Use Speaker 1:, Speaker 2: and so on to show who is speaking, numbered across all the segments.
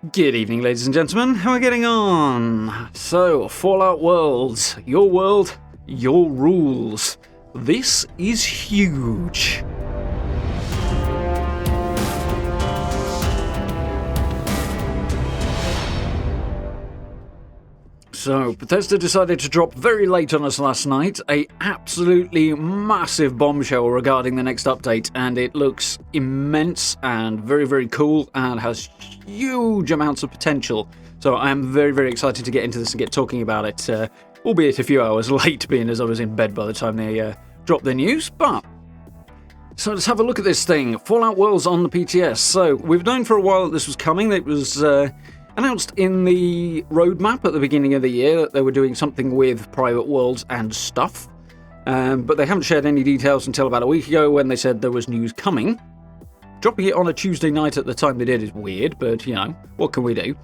Speaker 1: Good evening, ladies and gentlemen. How are we getting on? So, Fallout Worlds. Your world, your rules. This is huge. So, Bethesda decided to drop very late on us last night a absolutely massive bombshell regarding the next update, and it looks immense and very, very cool and has huge amounts of potential. So I am very, very excited to get into this and get talking about it, albeit a few hours late, being as I was in bed by the time they dropped the news. But so let's have a look at this thing. Fallout Worlds on the PTS. So we've known for a while that this was coming. It was announced in the roadmap at the beginning of the year that they were doing something with private worlds and stuff. But they haven't shared any details until about a week ago when they said there was news coming. Dropping it on a Tuesday night at the time they did is weird, but you know, what can we do?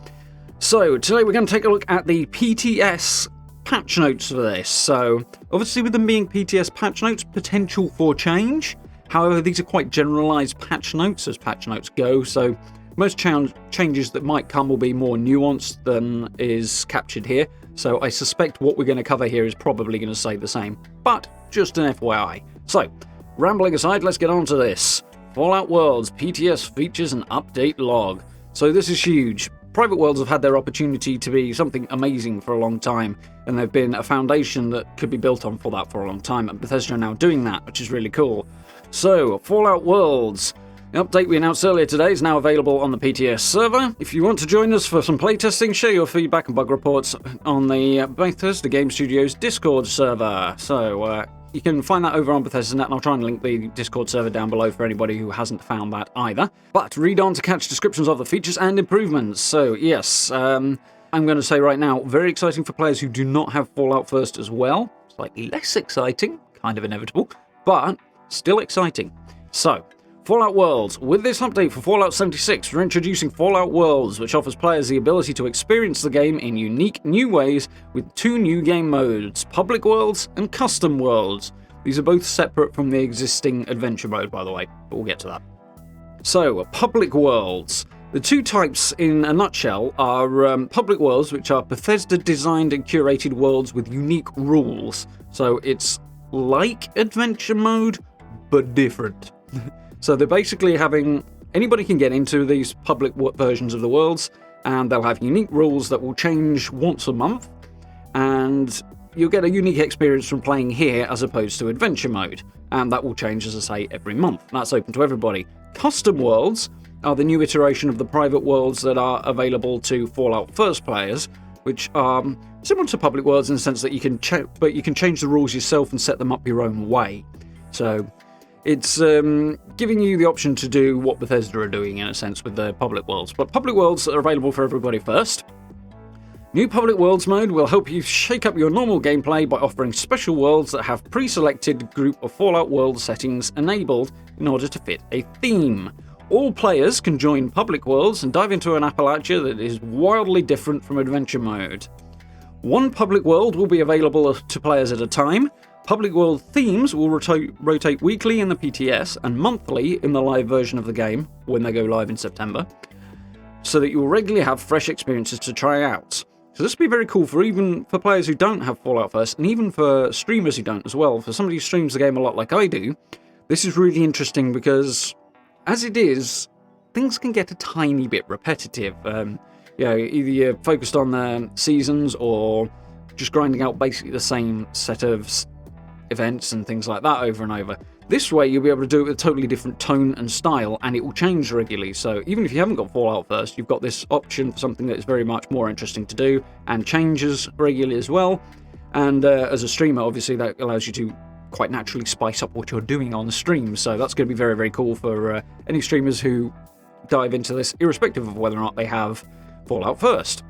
Speaker 1: So today we're going to take a look at the PTS patch notes for this. So obviously with them being PTS patch notes, potential for change. However, these are quite generalised patch notes as patch notes go, so most changes that might come will be more nuanced than is captured here, so I suspect what we're going to cover here is probably going to stay the same, but just an FYI. So, rambling aside, let's get on to this. Fallout Worlds PTS features an update log. So this is huge. Private worlds have had their opportunity to be something amazing for a long time, and they've been a foundation that could be built on for that for a long time, and Bethesda are now doing that, which is really cool. So, Fallout Worlds. The update we announced earlier today is now available on the PTS server. If you want to join us for some playtesting, share your feedback and bug reports on the Bethesda Game Studios Discord server. So you can find that over on Bethesda.net, and I'll try and link the Discord server down below for anybody who hasn't found that either. But read on to catch descriptions of the features and improvements. So yes, I'm going to say right now, very exciting for players who do not have Fallout First as well. Slightly less exciting, kind of inevitable, but still exciting. So, Fallout Worlds. With this update for Fallout 76, we're introducing Fallout Worlds, which offers players the ability to experience the game in unique new ways with two new game modes, Public Worlds and Custom Worlds. These are both separate from the existing Adventure mode, by the way, but we'll get to that. So, Public Worlds. The two types, in a nutshell, are Public Worlds, which are Bethesda-designed and curated worlds with unique rules. So, it's like Adventure mode, but different. So they're basically having, anybody can get into these public versions of the worlds, and they'll have unique rules that will change once a month, and you'll get a unique experience from playing here as opposed to adventure mode, and that will change, as I say, every month. That's open to everybody. Custom worlds are the new iteration of the private worlds that are available to Fallout First players, which are similar to public worlds in the sense that you can change the rules yourself and set them up your own way. So it's giving you the option to do what Bethesda are doing, in a sense, with the public worlds. But public worlds are available for everybody first. New Public Worlds mode will help you shake up your normal gameplay by offering special worlds that have pre-selected group of Fallout World settings enabled in order to fit a theme. All players can join Public Worlds and dive into an Appalachia that is wildly different from Adventure mode. One Public World will be available to players at a time. Public World themes will rotate weekly in the PTS and monthly in the live version of the game, when they go live in September, so that you will regularly have fresh experiences to try out. So this will be very cool for players who don't have Fallout First, and even for streamers who don't as well. For somebody who streams the game a lot like I do, this is really interesting because, as it is, things can get a tiny bit repetitive. Either you're focused on the seasons or just grinding out basically the same set of events and things like that over and over. This way you'll be able to do it with a totally different tone and style, and it will change regularly. So even if you haven't got Fallout First, you've got this option for something that is very much more interesting to do and changes regularly as well. And as a streamer, obviously that allows you to quite naturally spice up what you're doing on the stream. So that's going to be very, very cool for any streamers who dive into this, irrespective of whether or not they have Fallout First.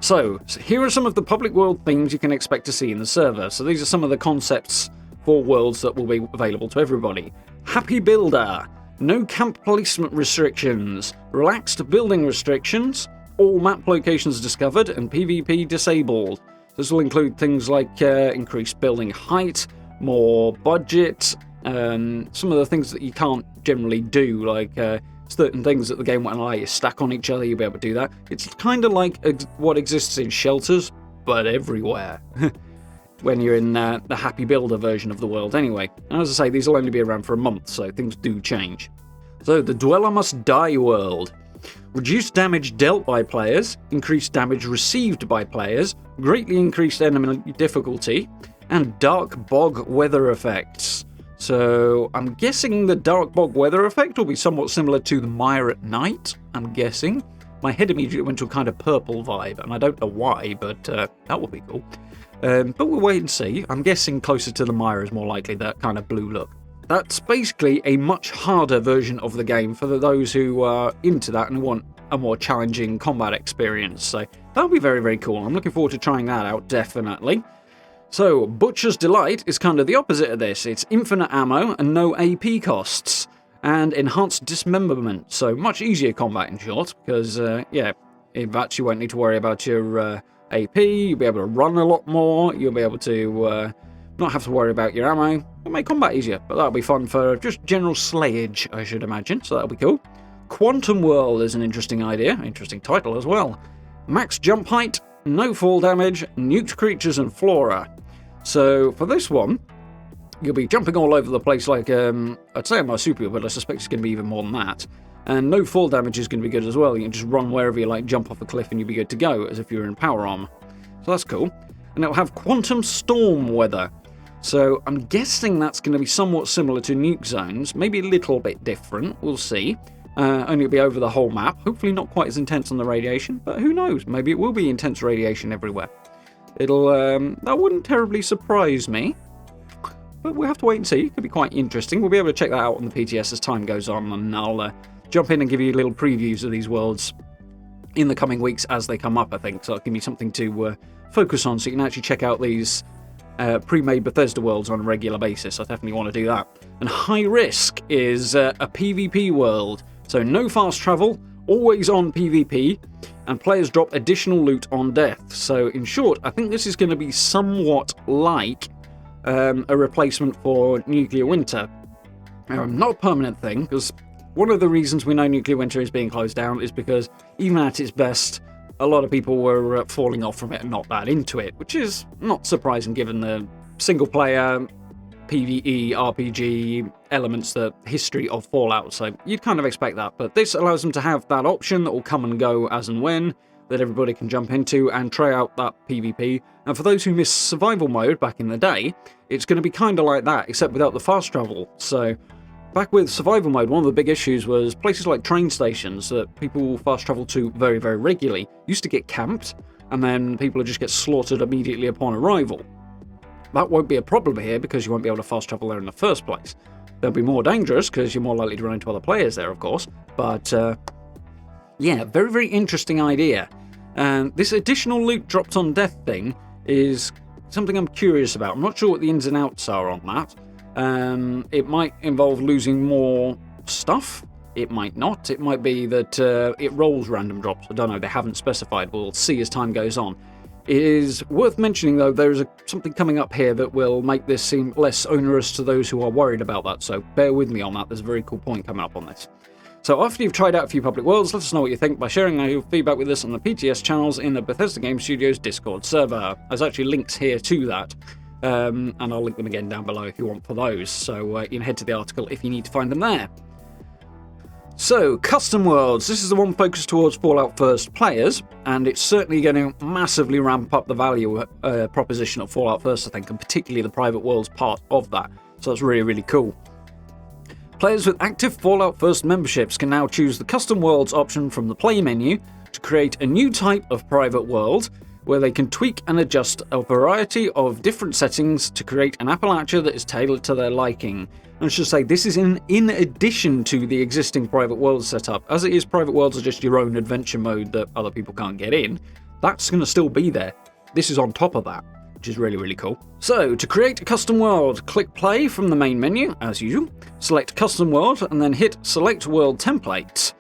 Speaker 1: So here are some of the public world themes you can expect to see in the server. So these are some of the concepts for worlds that will be available to everybody. Happy Builder, no camp placement restrictions, relaxed building restrictions, all map locations discovered and PvP disabled. This will include things like increased building height, more budget, some of the things that you can't generally do, like certain things that the game won't allow you to stack on each other, you'll be able to do that. It's kind of like what exists in shelters, but everywhere. When you're in the Happy Builder version of the world anyway. And as I say, these will only be around for a month, so things do change. So, the Dweller Must Die world. Reduced damage dealt by players, increased damage received by players, greatly increased enemy difficulty, and dark bog weather effects. So, I'm guessing the dark bog weather effect will be somewhat similar to the Mire at Night, I'm guessing. My head immediately went to a kind of purple vibe, and I don't know why, but that would be cool. But we'll wait and see. I'm guessing closer to the Mire is more likely that kind of blue look. That's basically a much harder version of the game for those who are into that and want a more challenging combat experience. So that'll be very, very cool. I'm looking forward to trying that out, definitely. So, Butcher's Delight is kind of the opposite of this. It's infinite ammo and no AP costs. And enhanced dismemberment. So much easier combat in short, because, yeah, in fact you won't need to worry about your AP, you'll be able to run a lot more, you'll be able to not have to worry about your ammo. It'll make combat easier, but that'll be fun for just general slayage, I should imagine, so that'll be cool. Quantum World is an interesting idea, interesting title as well. Max jump height, no fall damage, nuked creatures and flora. So for this one, you'll be jumping all over the place like, I'd say a marsupial, but I suspect it's going to be even more than that. And no fall damage is going to be good as well. You can just run wherever you like, jump off a cliff, and you'll be good to go, as if you were in power armor. So that's cool. And it'll have quantum storm weather. So I'm guessing that's going to be somewhat similar to nuke zones, maybe a little bit different, we'll see. Only it'll be over the whole map, hopefully not quite as intense on the radiation, but who knows, maybe it will be intense radiation everywhere. It'll, that wouldn't terribly surprise me. But we'll have to wait and see, it could be quite interesting. We'll be able to check that out on the PTS as time goes on, and I'll jump in and give you little previews of these worlds in the coming weeks as they come up, I think. So it'll give me something to focus on, so you can actually check out these pre-made Bethesda worlds on a regular basis. I definitely want to do that. And High Risk is a PvP world. So no fast travel, always on PvP, and players drop additional loot on death. So in short, I think this is going to be somewhat like a replacement for Nuclear Winter. Not a permanent thing, because one of the reasons we know Nuclear Winter is being closed down is because even at its best, a lot of people were falling off from it and not that into it, which is not surprising given the single-player PvE, RPG elements, the history of Fallout, so you'd kind of expect that. But this allows them to have that option that will come and go as and when, that everybody can jump into and try out that PvP. And for those who missed survival mode back in the day, it's going to be kind of like that, except without the fast travel. So back with survival mode, one of the big issues was places like train stations that people fast travel to very, very regularly used to get camped, and then people would just get slaughtered immediately upon arrival. That won't be a problem here because you won't be able to fast travel there in the first place. They'll be more dangerous because you're more likely to run into other players there, of course. But, yeah, very, very interesting idea. And this additional loot dropped on death thing is something I'm curious about. I'm not sure what the ins and outs are on that. It might involve losing more stuff. It might not. It might be that it rolls random drops. I don't know. They haven't specified. We'll see as time goes on. It is worth mentioning, though, there is something coming up here that will make this seem less onerous to those who are worried about that. So bear with me on that. There's a very cool point coming up on this. So after you've tried out a few public worlds, let us know what you think by sharing your feedback with us on the PTS channels in the Bethesda Game Studios Discord server. There's actually links here to that. And I'll link them again down below if you want for those. So you can head to the article if you need to find them there. So, custom worlds. This is the one focused towards Fallout First players, and it's certainly going to massively ramp up the value proposition of Fallout First, I think, and particularly the private worlds part of that. So that's really, really cool. Players with active Fallout First memberships can now choose the custom worlds option from the play menu to create a new type of private world where they can tweak and adjust a variety of different settings to create an Appalachia that is tailored to their liking. And I should say, this is in addition to the existing private world setup. As it is, private worlds are just your own adventure mode that other people can't get in. That's going to still be there. This is on top of that, which is really, really cool. So, to create a custom world, click play from the main menu, as usual. Select custom world, and then hit select world templates.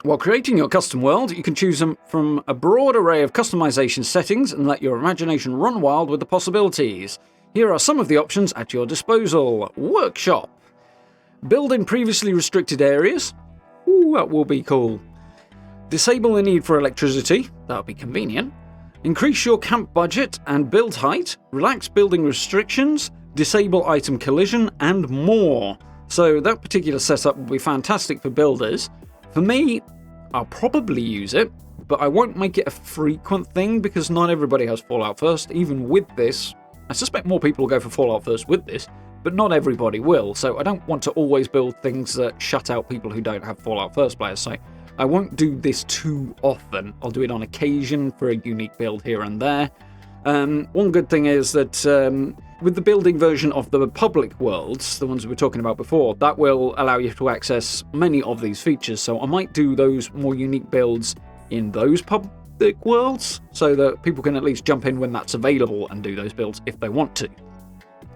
Speaker 1: While creating your custom world, you can choose them from a broad array of customization settings and let your imagination run wild with the possibilities. Here are some of the options at your disposal. Workshop. Build in previously restricted areas. Ooh, Ooh, that will be cool. Disable the need for electricity. That would be convenient. Increase your camp budget and build height. Relax building restrictions. Disable item collision, and more. So that particular setup will be fantastic for builders. For me, I'll probably use it, but I won't make it a frequent thing because not everybody has Fallout First. Even with this, I suspect more people will go for Fallout First with this, but not everybody will. So I don't want to always build things that shut out people who don't have Fallout First players. So I won't do this too often. I'll do it on occasion for a unique build here and there. One good thing is that with the building version of the public worlds, the ones we were talking about before, that will allow you to access many of these features. So I might do those more unique builds in those public worlds so that people can at least jump in when that's available and do those builds if they want to.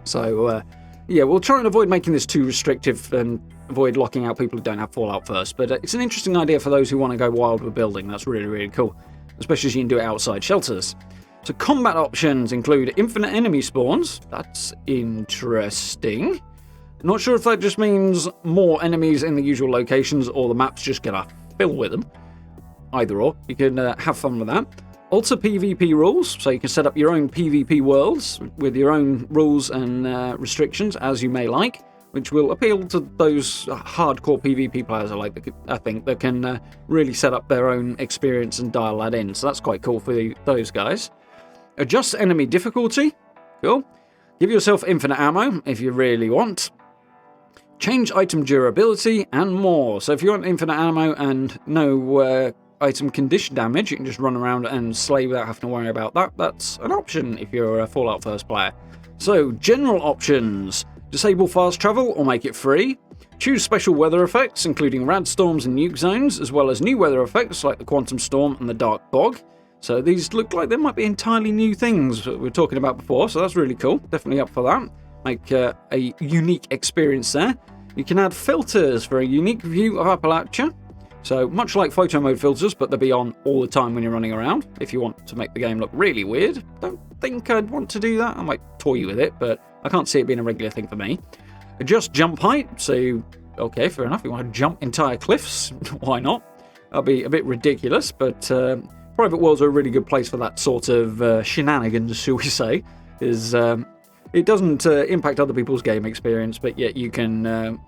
Speaker 1: So yeah, we'll try and avoid making this too restrictive and avoid locking out people who don't have Fallout First. But it's an interesting idea for those who want to go wild with building. That's really, really cool, especially as you can do it outside shelters. So combat options include infinite enemy spawns. That's interesting. Not sure if that just means more enemies in the usual locations or the map's just gonna fill with them. Either or. You can have fun with that. Alter PvP rules, so you can set up your own PvP worlds with your own rules and restrictions as you may like, which will appeal to those hardcore PvP players I think that can really set up their own experience and dial that in. So that's quite cool for those guys. Adjust enemy difficulty. Cool. Give yourself infinite ammo if you really want. Change item durability and more. So if you want infinite ammo and no item condition damage, you can just run around and slay without having to worry about that. That's an option if you're a Fallout First player. So general options. Disable fast travel or make it free. Choose special weather effects, including rad storms and nuke zones, as well as new weather effects like the quantum storm and the dark bog. So these look like they might be entirely new things that we were talking about before, so that's really cool. Definitely up for that. Make a unique experience there. You can add filters for a unique view of Appalachia. So much like photo mode filters, but they'll be on all the time when you're running around. If you want to make the game look really weird, don't think I'd want to do that. I might toy with it, but I can't see it being a regular thing for me. Adjust jump height. So, okay, fair enough. You want to jump entire cliffs? Why not? That'll be a bit ridiculous, but private worlds are a really good place for that sort of shenanigans, shall we say. It doesn't impact other people's game experience, but yet you can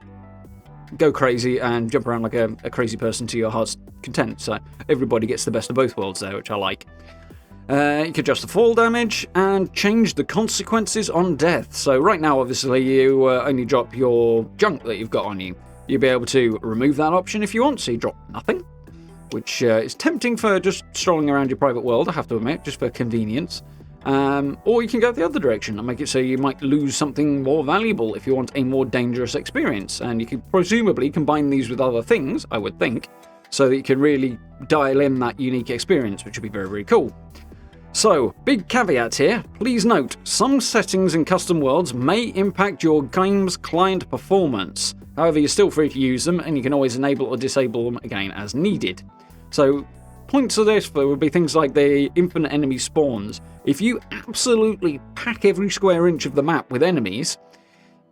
Speaker 1: go crazy and jump around like a crazy person to your heart's content. So everybody gets the best of both worlds there, which I like. You can adjust the fall damage and change the consequences on death. So right now, obviously, you only drop your junk that you've got on you. You'll be able to remove that option if you want, so you drop nothing, which is tempting for just strolling around your private world, I have to admit, just for convenience. Or you can go the other direction and make it so you might lose something more valuable if you want a more dangerous experience. And you could presumably combine these with other things, I would think, so that you can really dial in that unique experience, which would be very, very cool. So, big caveat here. Please note, some settings in custom worlds may impact your game's client performance. However, you're still free to use them, and you can always enable or disable them again as needed. So, points of this would be things like the infinite enemy spawns. If you absolutely pack every square inch of the map with enemies,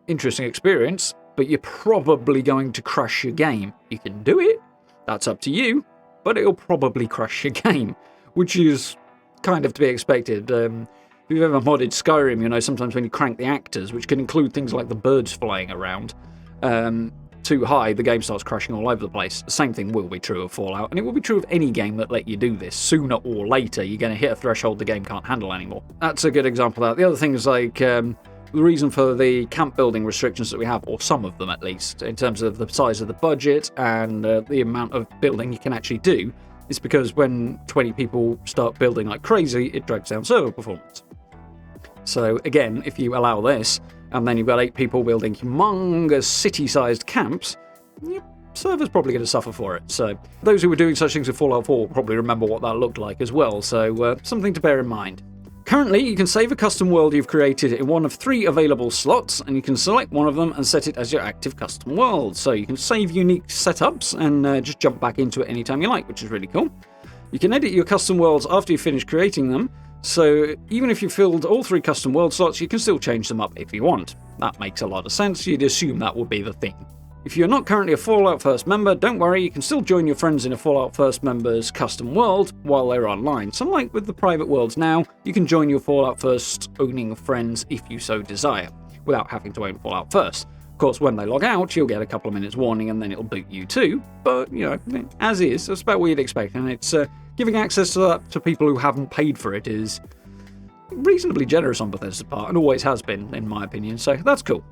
Speaker 1: interesting experience, but you're probably going to crash your game. You can do it, that's up to you, but it'll probably crash your game, which is kind of to be expected. If you've ever modded Skyrim, you know sometimes when you crank the actors, which can include things like the birds flying around, too high, the game starts crashing all over the place. The same thing will be true of Fallout, and it will be true of any game that let you do this. Sooner or later, you're going to hit a threshold the game can't handle anymore. That's a good example of that. The other thing is like the reason for the camp building restrictions that we have, or some of them at least, in terms of the size of the budget and the amount of building you can actually do, is because when 20 people start building like crazy, it drags down server performance. So again, if you allow this, and then you've got 8 people building humongous city-sized camps, your server's probably going to suffer for it. So those who were doing such things with Fallout 4 will probably remember what that looked like as well, so something to bear in mind. Currently, you can save a custom world you've created in one of 3 available slots, and you can select one of them and set it as your active custom world. So you can save unique setups and just jump back into it anytime you like, which is really cool. You can edit your custom worlds after you finish creating them, so even if you filled all 3 custom world slots, you can still change them up if you want. That makes a lot of sense. You'd assume that would be the thing. If you're not currently a Fallout First member, don't worry, you can still join your friends in a Fallout First member's custom world while they're online. So like with the private worlds now, you can join your Fallout First owning friends if you so desire, without having to own Fallout First. Of course, when they log out, you'll get a couple of minutes warning and then it'll boot you too. But, as is, that's about what you'd expect. And it's giving access to that to people who haven't paid for it is reasonably generous on Bethesda's part, and always has been, in my opinion. So that's cool.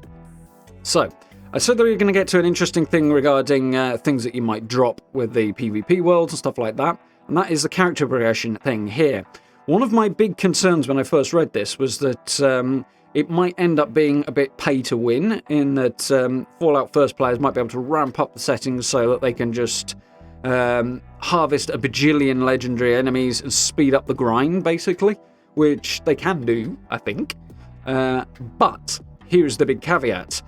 Speaker 1: So, I said that we were going to get to an interesting thing regarding things that you might drop with the PvP worlds and stuff like that, and that is the character progression thing here. One of my big concerns when I first read this was that it might end up being a bit pay to win, in that Fallout First players might be able to ramp up the settings so that they can just harvest a bajillion legendary enemies and speed up the grind, basically, which they can do, I think. But here's the big caveat.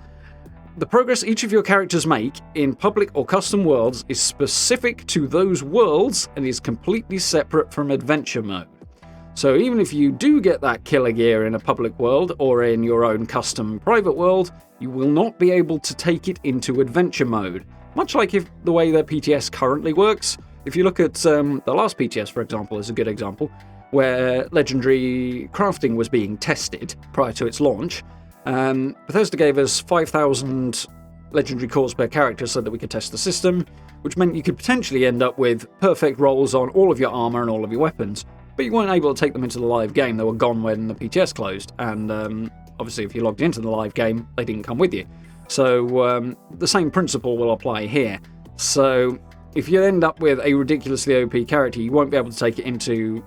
Speaker 1: The progress each of your characters make in public or custom worlds is specific to those worlds and is completely separate from adventure mode. So even if you do get that killer gear in a public world or in your own custom private world, you will not be able to take it into adventure mode. Much like the way that PTS currently works. If you look at the last PTS, for example, is a good example, where legendary crafting was being tested prior to its launch. Bethesda gave us 5,000 legendary cores per character so that we could test the system, which meant you could potentially end up with perfect rolls on all of your armor and all of your weapons, but you weren't able to take them into the live game. They were gone when the PTS closed, and obviously if you logged into the live game, they didn't come with you. So the same principle will apply here. So if you end up with a ridiculously OP character, you won't be able to take it into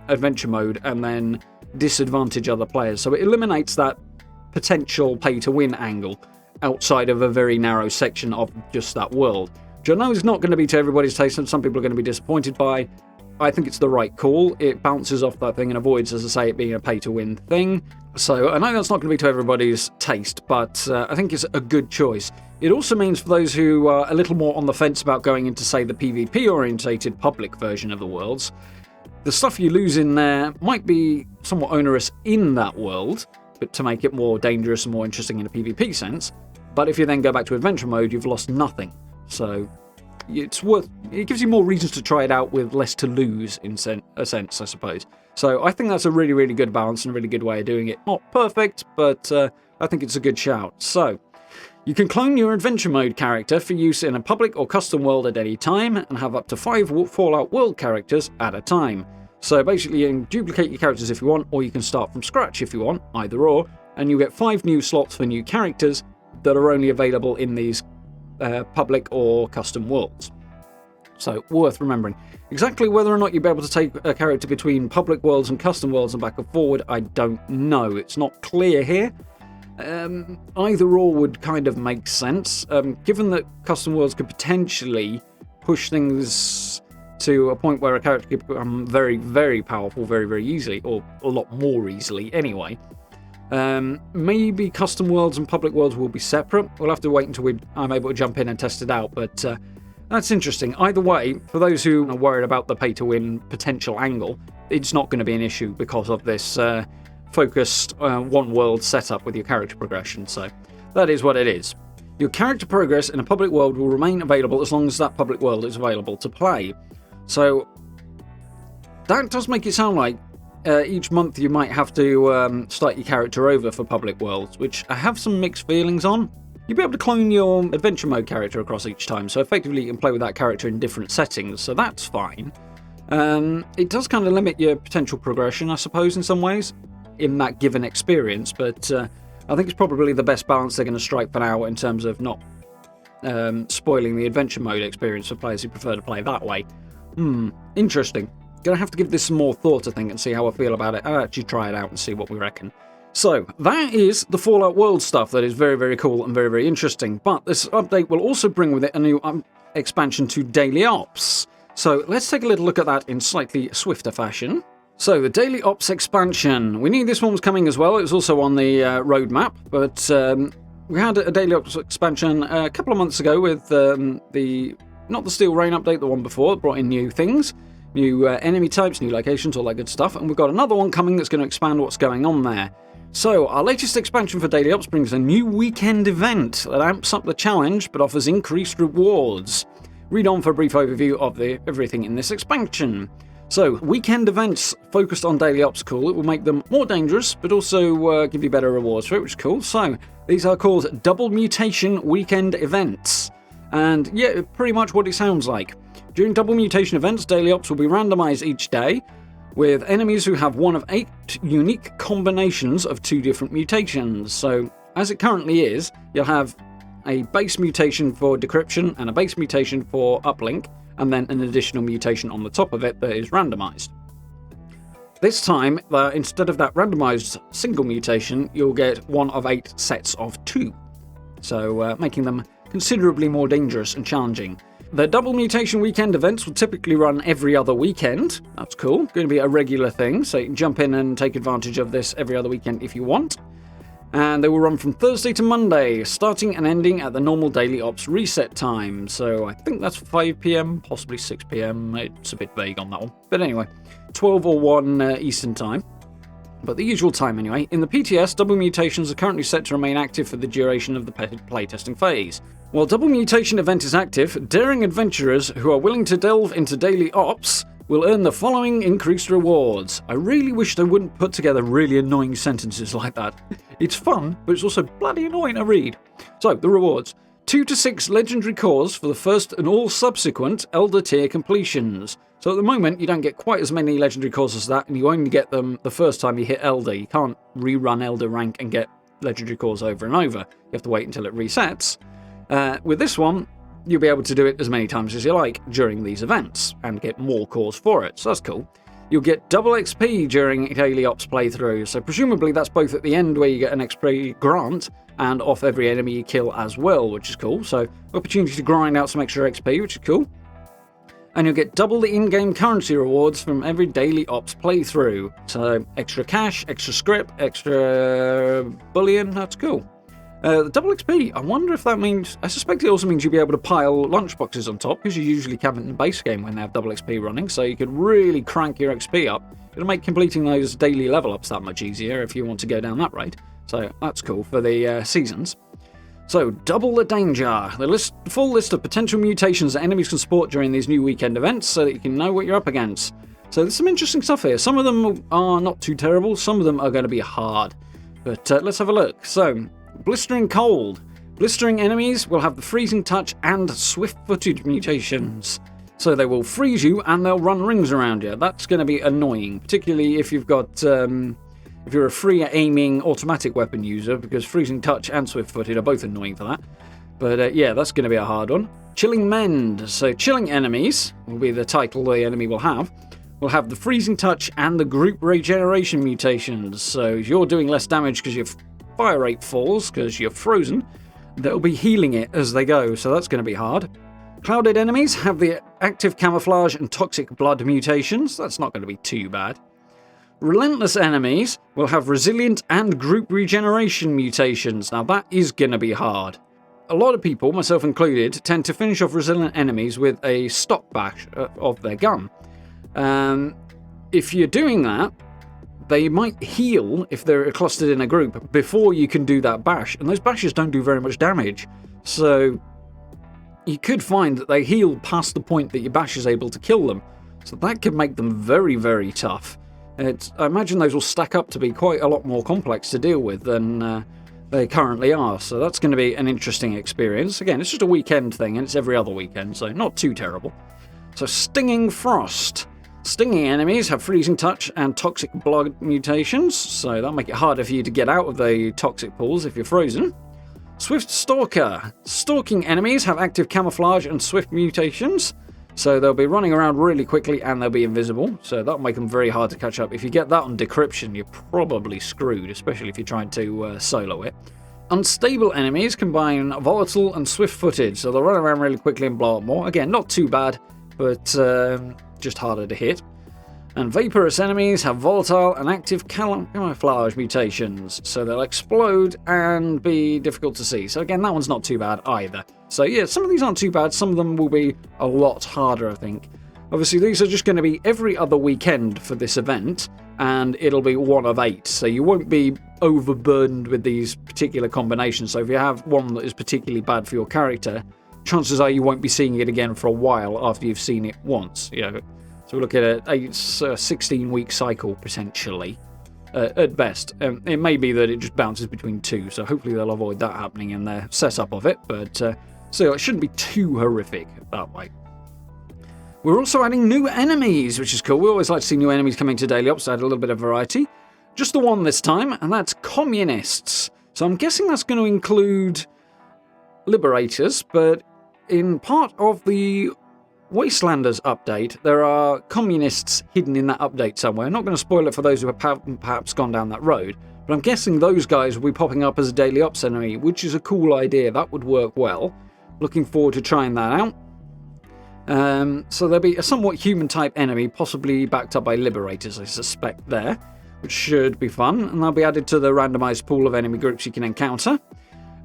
Speaker 1: adventure mode and then disadvantage other players. So it eliminates that potential pay-to-win angle outside of a very narrow section of just that world, which I know is not going to be to everybody's taste and some people are going to be disappointed by. I think it's the right call. It bounces off that thing and avoids, as I say, it being a pay-to-win thing. So I know that's not going to be to everybody's taste, but I think it's a good choice. It also means for those who are a little more on the fence about going into, say, the PvP-orientated public version of the worlds, the stuff you lose in there might be somewhat onerous in that world, but to make it more dangerous and more interesting in a PvP sense. But if you then go back to adventure mode, you've lost nothing. So it gives you more reasons to try it out with less to lose in a sense, I suppose. So I think that's a really, really good balance and a really good way of doing it. Not perfect, but I think it's a good shout. So you can clone your adventure mode character for use in a public or custom world at any time and have up to 5 Fallout world characters at a time. So basically you can duplicate your characters if you want, or you can start from scratch if you want, either or, and you get 5 new slots for new characters that are only available in these public or custom worlds. So worth remembering. Exactly whether or not you'll be able to take a character between public worlds and custom worlds and back and forward, I don't know. It's not clear here. Either or would kind of make sense, given that custom worlds could potentially push things to a point where a character could become very, very powerful very, very easily, or a lot more easily anyway. Maybe custom worlds and public worlds will be separate. We'll have to wait until I'm able to jump in and test it out, but that's interesting. Either way, for those who are worried about the pay-to-win potential angle, it's not going to be an issue because of this focused one-world setup with your character progression, so that is what it is. Your character progress in a public world will remain available as long as that public world is available to play. So that does make it sound like each month you might have to start your character over for public worlds, which I have some mixed feelings on. You'll be able to clone your adventure mode character across each time, so effectively you can play with that character in different settings, so that's fine. It does kind of limit your potential progression, I suppose, in some ways, in that given experience, but I think it's probably the best balance they're going to strike for now in terms of not spoiling the adventure mode experience for players who prefer to play that way. Interesting. Gonna have to give this some more thought, I think, and see how I feel about it. I'll actually try it out and see what we reckon. So, that is the Fallout World stuff that is very, very cool and very, very interesting. But this update will also bring with it a new expansion to Daily Ops. So, let's take a little look at that in slightly swifter fashion. So, the Daily Ops expansion. We knew this one was coming as well. It was also on the roadmap, but we had a Daily Ops expansion a couple of months ago with not the Steel Rain update, the one before, that brought in new things. New enemy types, new locations, all that good stuff. And we've got another one coming that's going to expand what's going on there. So, our latest expansion for Daily Ops brings a new weekend event that amps up the challenge but offers increased rewards. Read on for a brief overview of everything in this expansion. So, weekend events focused on Daily Ops cool. It will make them more dangerous, but also give you better rewards for it, which is cool. So, these are called Double Mutation Weekend Events. And yeah, pretty much what it sounds like. During Double Mutation events, Daily Ops will be randomized each day, with enemies who have one of 8 unique combinations of 2 different mutations. So, as it currently is, you'll have a base mutation for decryption and a base mutation for uplink, and then an additional mutation on the top of it that is randomized. This time, instead of that randomized single mutation, you'll get one of 8 sets of 2. So, making them considerably more dangerous and challenging. The Double Mutation Weekend events will typically run every other weekend. That's cool. Going to be a regular thing, so you can jump in and take advantage of this every other weekend if you want. And they will run from Thursday to Monday, starting and ending at the normal Daily Ops reset time. So I think that's 5 PM, possibly 6 PM. It's a bit vague on that one. But anyway, 12 or 1 Eastern time. But the usual time anyway. In the PTS, double mutations are currently set to remain active for the duration of the playtesting phase. While Double Mutation event is active, daring adventurers who are willing to delve into Daily Ops will earn the following increased rewards. I really wish they wouldn't put together really annoying sentences like that. It's fun, but it's also bloody annoying to read. So, the rewards. 2 to 6 legendary cores for the first and all subsequent Elder tier completions. So at the moment, you don't get quite as many legendary cores as that, and you only get them the first time you hit Elder. You can't rerun Elder rank and get legendary cores over and over. You have to wait until it resets. With this one, you'll be able to do it as many times as you like during these events, and get more cores for it, so that's cool. You'll get double XP during Daily Ops playthrough, so presumably that's both at the end where you get an XP grant, and off every enemy you kill as well, which is cool. So, opportunity to grind out some extra XP, which is cool. And you'll get double the in-game currency rewards from every Daily Ops playthrough. So, extra cash, extra script, extra bullion, that's cool. The double XP, I wonder if that means... I suspect it also means you'll be able to pile lunchboxes on top, because you usually can in the base game when they have double XP running, so you could really crank your XP up. It'll make completing those daily level ups that much easier if you want to go down that rate. So that's cool for the seasons. So, double the danger. The full list of potential mutations that enemies can sport during these new weekend events, so that you can know what you're up against. So there's some interesting stuff here. Some of them are not too terrible, some of them are going to be hard. But let's have a look. So, Blistering Cold. Blistering enemies will have the freezing touch and swift-footed mutations. So they will freeze you and they'll run rings around you. That's going to be annoying, particularly if you've got... if you're a free aiming automatic weapon user, because freezing touch and swift-footed are both annoying for that. But yeah, that's going to be a hard one. Chilling Mend. So chilling enemies will be the title the enemy will have the freezing touch and the group regeneration mutations. So if you're doing less damage because your fire rate falls because you're frozen, they'll be healing it as they go, so that's going to be hard. Clouded enemies have the active camouflage and toxic blood mutations. That's not going to be too bad. Relentless enemies will have resilient and group regeneration mutations. Now that is going to be hard. A lot of people, myself included, tend to finish off resilient enemies with a stock bash of their gun. If you're doing that, they might heal if they're clustered in a group before you can do that bash, and those bashes don't do very much damage. So you could find that they heal past the point that your bash is able to kill them. So that could make them very, very tough. I imagine those will stack up to be quite a lot more complex to deal with than they currently are, so that's going to be an interesting experience. Again, it's just a weekend thing, and it's every other weekend, so not too terrible. So Stinging Frost. Stinging enemies have freezing touch and toxic blood mutations, so that'll make it harder for you to get out of the toxic pools if you're frozen. Swift Stalker. Stalking enemies have active camouflage and swift mutations, so they'll be running around really quickly and they'll be invisible, so that'll make them very hard to catch up. If you get that on decryption, you're probably screwed, especially if you're trying to solo it. Unstable enemies combine volatile and swift-footed, so they'll run around really quickly and blow up more. Again, not too bad, but just harder to hit. And vaporous enemies have volatile and active camouflage mutations, so they'll explode and be difficult to see. So again, that one's not too bad either. So yeah, some of these aren't too bad, some of them will be a lot harder, I think. Obviously, these are just going to be every other weekend for this event, and it'll be one of 8, so you won't be overburdened with these particular combinations. So if you have one that is particularly bad for your character, chances are you won't be seeing it again for a while after you've seen it once. So we're looking at a 16-week cycle, potentially, at best. It may be that it just bounces between 2, so hopefully they'll avoid that happening in their setup of it, but so it shouldn't be too horrific that way. We're also adding new enemies, which is cool. We always like to see new enemies coming to Daily Ops to add a little bit of variety. Just the one this time, and that's communists. So I'm guessing that's going to include liberators, but in part of the Wastelanders update, there are communists hidden in that update somewhere. I'm not going to spoil it for those who have perhaps gone down that road, but I'm guessing those guys will be popping up as a Daily Ops enemy, which is a cool idea. That would work well. Looking forward to trying that out. So there'll be a somewhat human-type enemy, possibly backed up by liberators, I suspect, there, which should be fun, and they'll be added to the randomized pool of enemy groups you can encounter.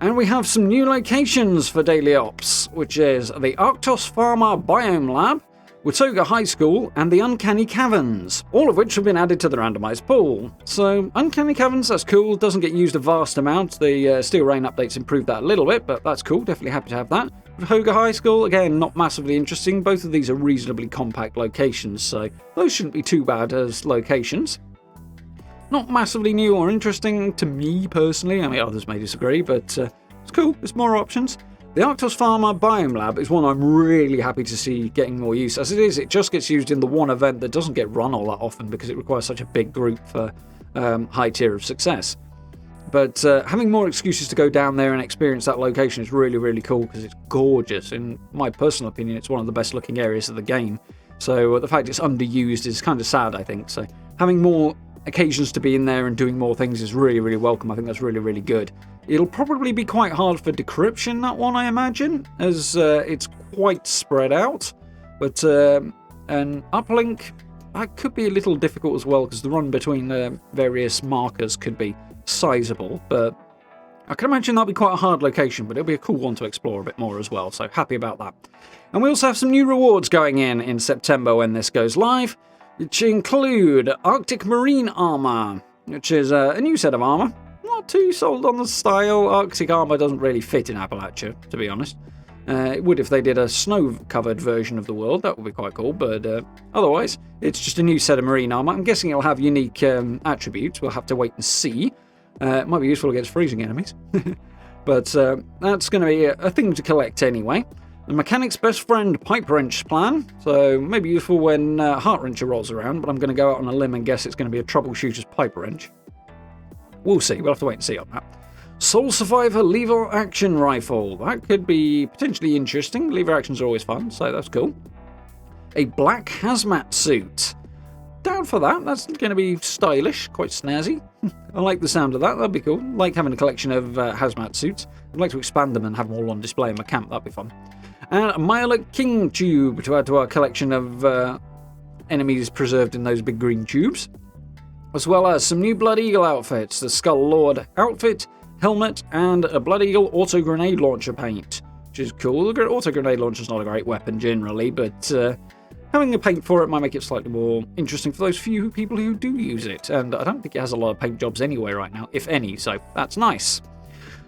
Speaker 1: And we have some new locations for Daily Ops, which is the Arctos Pharma Biome Lab, Watoga High School, and the Uncanny Caverns, all of which have been added to the randomized pool. So, Uncanny Caverns, that's cool, doesn't get used a vast amount. The Steel Rain updates improved that a little bit, but that's cool, definitely happy to have that. Watoga High School, again, not massively interesting. Both of these are reasonably compact locations, so those shouldn't be too bad as locations. Not massively new or interesting to me personally. I mean, others may disagree, but it's cool. There's more options. The Arctos Pharma Biome Lab is one I'm really happy to see getting more use. As it is, it just gets used in the one event that doesn't get run all that often because it requires such a big group for high tier of success. But having more excuses to go down there and experience that location is really, really cool because it's gorgeous. In my personal opinion, it's one of the best looking areas of the game. So the fact it's underused is kind of sad, I think. So having more occasions to be in there and doing more things is really, really welcome. I think that's really, really good. It'll probably be quite hard for decryption, that one, I imagine, as it's quite spread out. But an uplink, that could be a little difficult as well, because the run between various markers could be sizable. But I can imagine that'll be quite a hard location, but it'll be a cool one to explore a bit more as well, so happy about that. And we also have some new rewards going in September when this goes live, which include Arctic Marine Armor, which is a new set of armor. Not too sold on the style. Arctic armor doesn't really fit in Appalachia, to be honest. It would if they did a snow-covered version of the world. That would be quite cool, but otherwise, it's just a new set of marine armor. I'm guessing it'll have unique attributes. We'll have to wait and see. It might be useful against freezing enemies. But that's going to be a thing to collect anyway. The mechanic's best friend pipe wrench plan, so maybe useful when heart wrencher rolls around, but I'm going to go out on a limb and guess it's going to be a troubleshooter's pipe wrench. We'll see, we'll have to wait and see on that. Soul Survivor lever action rifle, that could be potentially interesting. Lever actions are always fun, so that's cool. A black hazmat suit. Down for that, that's going to be stylish, quite snazzy. I like the sound of that, that'd be cool. I like having a collection of hazmat suits. I'd like to expand them and have them all on display in my camp, that'd be fun. And a Milet King tube to add to our collection of enemies preserved in those big green tubes. As well as some new Blood Eagle outfits, the Skull Lord outfit, helmet, and a Blood Eagle auto grenade launcher paint, which is cool. The auto grenade launcher is not a great weapon generally, but having a paint for it might make it slightly more interesting for those few people who do use it. And I don't think it has a lot of paint jobs anyway right now, if any, so that's nice.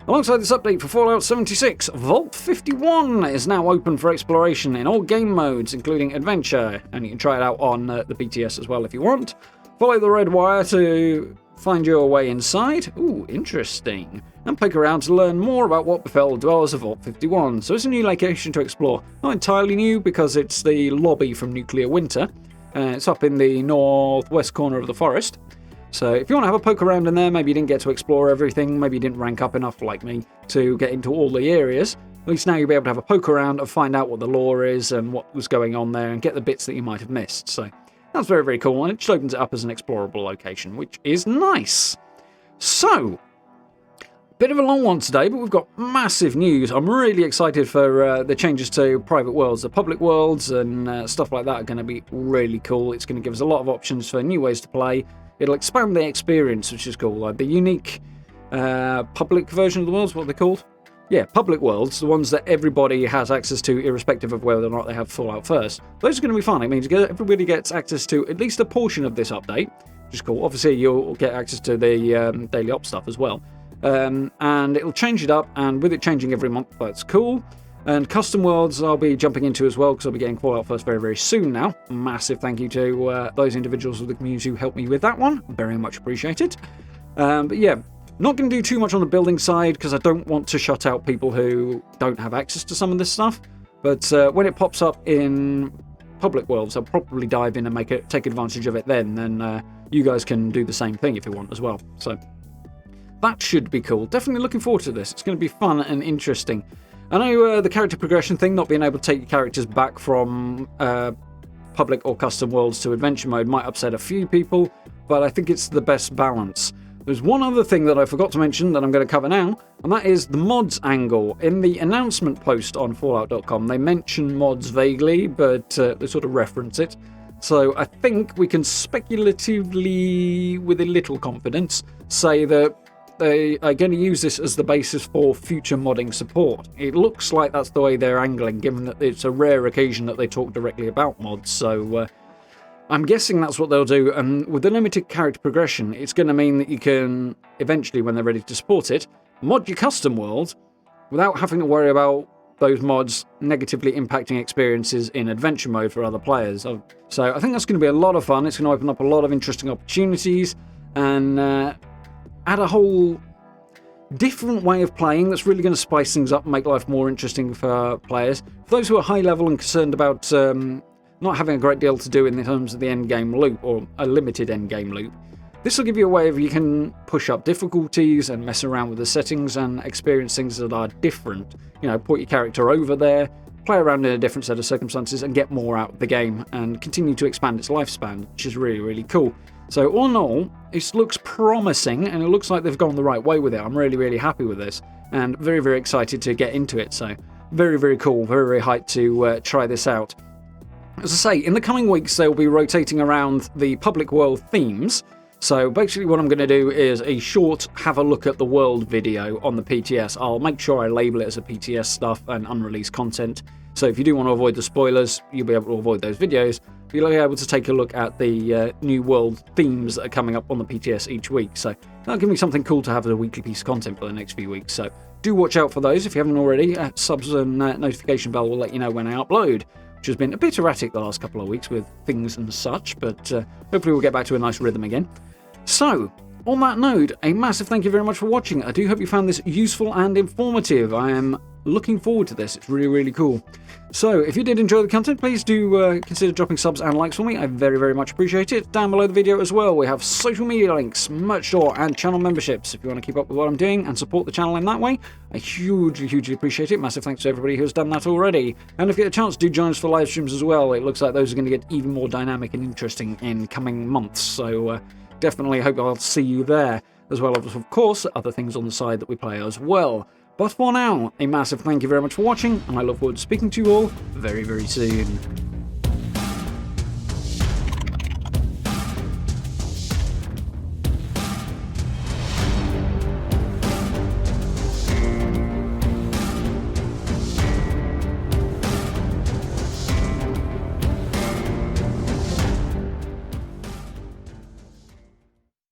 Speaker 1: Alongside this update for Fallout 76, Vault 51 is now open for exploration in all game modes, including Adventure, and you can try it out on the BTS as well if you want. Follow the red wire to find your way inside. Ooh, interesting. And poke around to learn more about what befell the dwellers of Vault 51. So it's a new location to explore. Not entirely new because it's the lobby from Nuclear Winter. It's up in the northwest corner of the forest. So if you want to have a poke around in there, maybe you didn't get to explore everything, maybe you didn't rank up enough like me to get into all the areas, at least now you'll be able to have a poke around and find out what the lore is and what was going on there and get the bits that you might have missed. So that's very, very cool, and it just opens it up as an explorable location, which is nice. So, bit of a long one today, but we've got massive news. I'm really excited for the changes to private worlds. The public worlds and stuff like that are going to be really cool. It's going to give us a lot of options for new ways to play. It'll expand the experience, which is cool. Like the unique public version of the worlds, what are they called? Yeah, public worlds, the ones that everybody has access to, irrespective of whether or not they have Fallout first. Those are going to be fun. It means everybody gets access to at least a portion of this update. which is cool. Obviously, you'll get access to the daily op stuff as well. And it'll change it up, and with it changing every month, that's cool. And custom worlds I'll be jumping into as well, because I'll be getting Fallout First very, very soon now. Massive thank you to those individuals of the community who helped me with that one. Very much appreciated. But yeah, not going to do too much on the building side, because I don't want to shut out people who don't have access to some of this stuff. But when it pops up in public worlds, I'll probably dive in and take advantage of it then you guys can do the same thing if you want as well. So that should be cool. Definitely looking forward to this. It's going to be fun and interesting. I know the character progression thing, not being able to take your characters back from public or custom worlds to adventure mode, might upset a few people, but I think it's the best balance. There's one other thing that I forgot to mention that I'm going to cover now, and that is the mods angle. In the announcement post on Fallout.com, they mention mods vaguely, but they sort of reference it. So I think we can speculatively, with a little confidence, say that they are going to use this as the basis for future modding support. It looks like that's the way they're angling, given that it's a rare occasion that they talk directly about mods. So I'm guessing that's what they'll do. And with the limited character progression, it's going to mean that you can, eventually, when they're ready to support it, mod your custom world without having to worry about those mods negatively impacting experiences in adventure mode for other players. So I think that's going to be a lot of fun. It's going to open up a lot of interesting opportunities and add a whole different way of playing that's really going to spice things up and make life more interesting for players. For those who are high level and concerned about not having a great deal to do in terms of the end game loop, or a limited end game loop, this will give you a way of you can push up difficulties and mess around with the settings and experience things that are different. You know, put your character over there, play around in a different set of circumstances and get more out of the game and continue to expand its lifespan, which is really, really cool. So all in all, it looks promising and it looks like they've gone the right way with it. I'm really, really happy with this and very, very excited to get into it. So very, very cool, very, very hyped to try this out. As I say, in the coming weeks, they'll be rotating around the public world themes. So basically what I'm going to do is a short have a look at the world video on the PTS. I'll make sure I label it as a PTS stuff and unreleased content. So if you do want to avoid the spoilers, you'll be able to avoid those videos. You'll be able to take a look at the new world themes that are coming up on the PTS each week. So that'll give me something cool to have as a weekly piece of content for the next few weeks. So do watch out for those if you haven't already. Subs and notification bell will let you know when I upload, which has been a bit erratic the last couple of weeks with things and such, but hopefully we'll get back to a nice rhythm again. So, on that note, a massive thank you very much for watching. I do hope you found this useful and informative. I am looking forward to this. It's really, really cool. So, if you did enjoy the content, please do consider dropping subs and likes for me. I very, very much appreciate it. Down below the video as well, we have social media links, merch store, and channel memberships. If you want to keep up with what I'm doing and support the channel in that way, I hugely, hugely appreciate it. Massive thanks to everybody who has done that already. And if you get a chance, do join us for live streams as well. It looks like those are going to get even more dynamic and interesting in coming months. So, definitely hope I'll see you there, as well as, of course, other things on the side that we play as well. But for now, a massive thank you very much for watching, and I look forward to speaking to you all very, very soon.